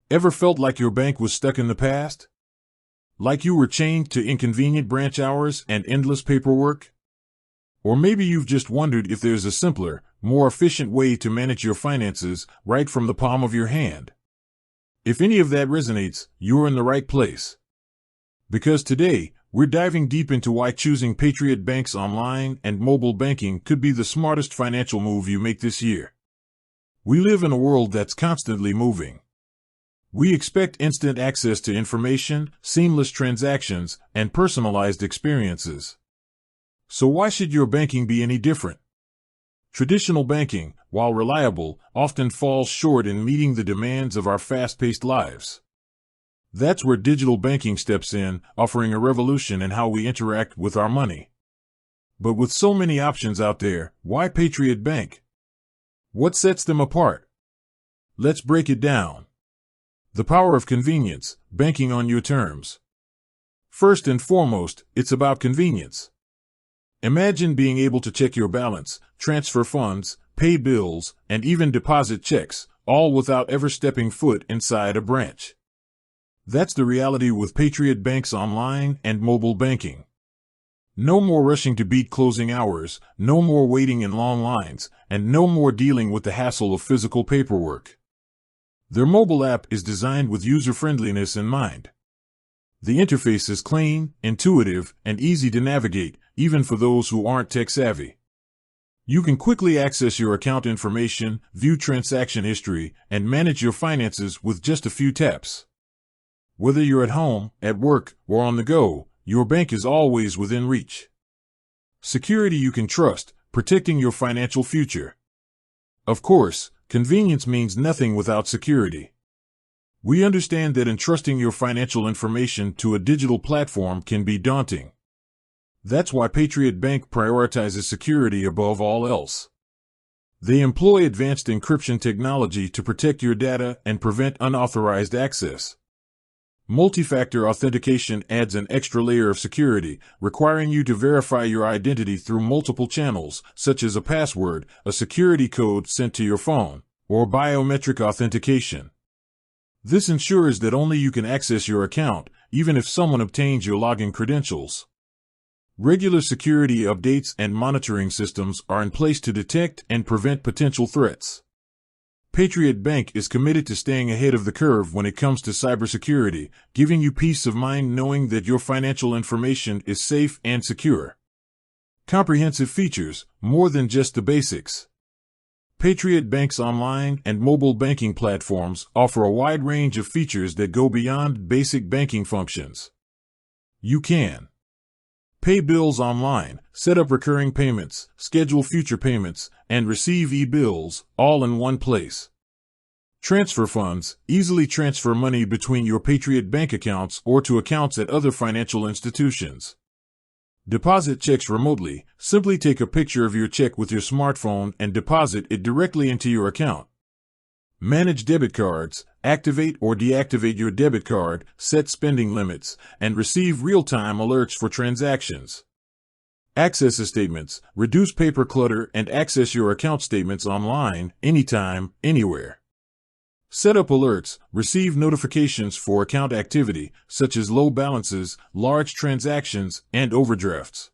Ever felt like your bank was stuck in the past? Like you were chained to inconvenient branch hours and endless paperwork? Or maybe you've just wondered if there's a simpler, more efficient way to manage your finances right from the palm of your hand. If any of that resonates, you're in the right place. Because today, we're diving deep into why choosing Patriot Bank's online and mobile banking could be the smartest financial move you make this year. We live in a world that's constantly moving. We expect instant access to information, seamless transactions, and personalized experiences. So why should your banking be any different? Traditional banking, while reliable, often falls short in meeting the demands of our fast-paced lives. That's where digital banking steps in, offering a revolution in how we interact with our money. But with so many options out there, why Patriot Bank? What sets them apart? Let's break it down. The power of convenience, banking on your terms. First and foremost, it's about convenience. Imagine being able to check your balance, transfer funds, pay bills, and even deposit checks, all without ever stepping foot inside a branch. That's the reality with Patriot Bank's online and mobile banking. No more rushing to beat closing hours, no more waiting in long lines, and no more dealing with the hassle of physical paperwork. Their mobile app is designed with user-friendliness in mind. The interface is clean, intuitive, and easy to navigate, even for those who aren't tech-savvy. You can quickly access your account information, view transaction history, and manage your finances with just a few taps. Whether you're at home, at work, or on the go, your bank is always within reach. Security you can trust, protecting your financial future. Of course, convenience means nothing without security. We understand that entrusting your financial information to a digital platform can be daunting. That's why Patriot Bank prioritizes security above all else. They employ advanced encryption technology to protect your data and prevent unauthorized access. Multi-factor authentication adds an extra layer of security, requiring you to verify your identity through multiple channels, such as a password, a security code sent to your phone, or biometric authentication. This ensures that only you can access your account, even if someone obtains your login credentials. Regular security updates and monitoring systems are in place to detect and prevent potential threats. Patriot Bank is committed to staying ahead of the curve when it comes to cybersecurity, giving you peace of mind knowing that your financial information is safe and secure. Comprehensive features, more than just the basics. Patriot Bank's online and mobile banking platforms offer a wide range of features that go beyond basic banking functions. You can pay bills online, set up recurring payments, schedule future payments, and receive e-bills, all in one place. Transfer funds, easily transfer money between your Patriot Bank accounts or to accounts at other financial institutions. Deposit checks remotely, simply take a picture of your check with your smartphone and deposit it directly into your account. Manage debit cards, activate or deactivate your debit card, set spending limits, and receive real-time alerts for transactions. Access statements, reduce paper clutter and access your account statements online, anytime, anywhere. Set up alerts, receive notifications for account activity, such as low balances, large transactions, and overdrafts.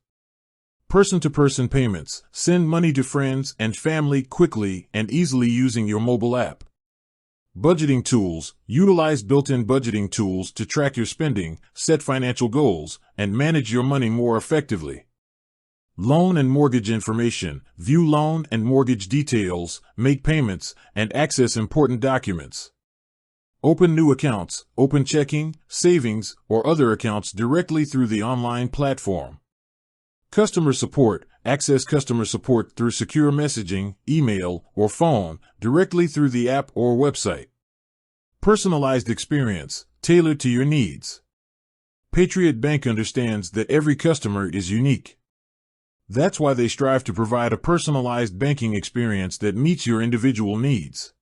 Person-to-person payments, send money to friends and family quickly and easily using your mobile app. Budgeting tools, utilize built-in budgeting tools to track your spending, set financial goals, and manage your money more effectively. Loan and mortgage information, view loan and mortgage details, make payments, and access important documents. Open new accounts, open checking, savings, or other accounts directly through the online platform. Customer support, access customer support through secure messaging, email, or phone, directly through the app or website. Personalized experience, tailored to your needs. Patriot Bank understands that every customer is unique. That's why they strive to provide a personalized banking experience that meets your individual needs.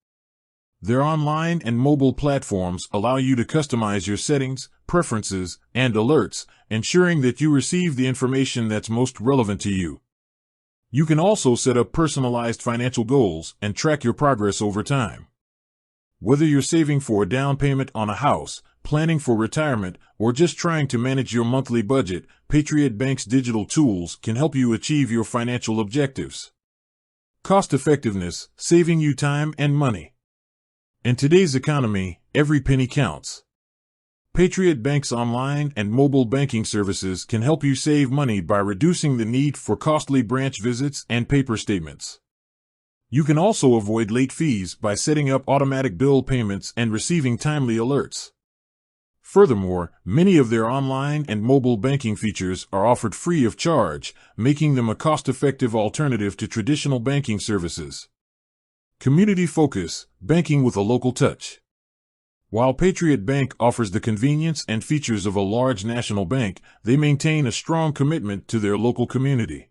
Their online and mobile platforms allow you to customize your settings, preferences, and alerts, ensuring that you receive the information that's most relevant to you. You can also set up personalized financial goals and track your progress over time. Whether you're saving for a down payment on a house, planning for retirement, or just trying to manage your monthly budget, Patriot Bank's digital tools can help you achieve your financial objectives. Cost effectiveness, saving you time and money. In today's economy, every penny counts. Patriot Bank's online and mobile banking services can help you save money by reducing the need for costly branch visits and paper statements. You can also avoid late fees by setting up automatic bill payments and receiving timely alerts. Furthermore, many of their online and mobile banking features are offered free of charge, making them a cost-effective alternative to traditional banking services. Community focus, banking with a local touch. While Patriot Bank offers the convenience and features of a large national bank, they maintain a strong commitment to their local community.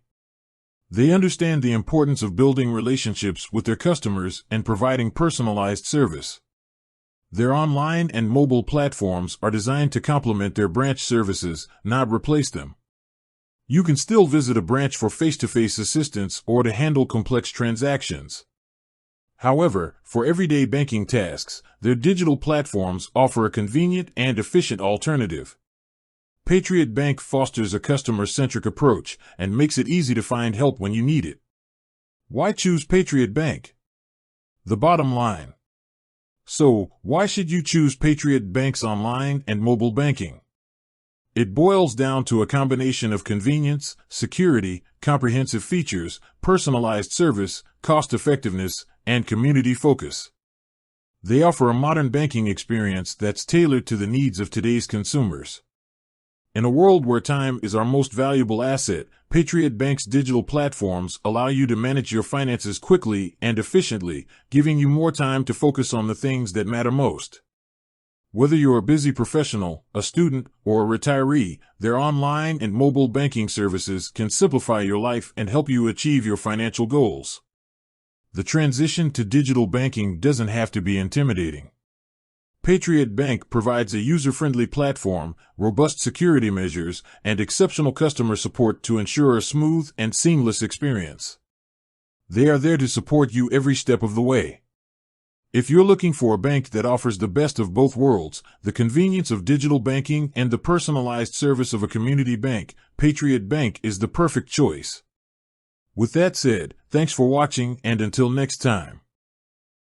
They understand the importance of building relationships with their customers and providing personalized service. Their online and mobile platforms are designed to complement their branch services, not replace them. You can still visit a branch for face-to-face assistance or to handle complex transactions. However, for everyday banking tasks, their digital platforms offer a convenient and efficient alternative. Patriot Bank fosters a customer-centric approach and makes it easy to find help when you need it. Why choose Patriot Bank? The bottom line. So, why should you choose Patriot Bank's online and mobile banking? It boils down to a combination of convenience, security, comprehensive features, personalized service, cost-effectiveness, and community focus. They offer a modern banking experience that's tailored to the needs of today's consumers. In a world where time is our most valuable asset, Patriot Bank's digital platforms allow you to manage your finances quickly and efficiently, giving you more time to focus on the things that matter most. Whether you're a busy professional, a student, or a retiree, their online and mobile banking services can simplify your life and help you achieve your financial goals. The transition to digital banking doesn't have to be intimidating. Patriot Bank provides a user-friendly platform, robust security measures, and exceptional customer support to ensure a smooth and seamless experience. They are there to support you every step of the way. If you're looking for a bank that offers the best of both worlds, the convenience of digital banking and the personalized service of a community bank, Patriot Bank is the perfect choice. With that said, thanks for watching, and until next time.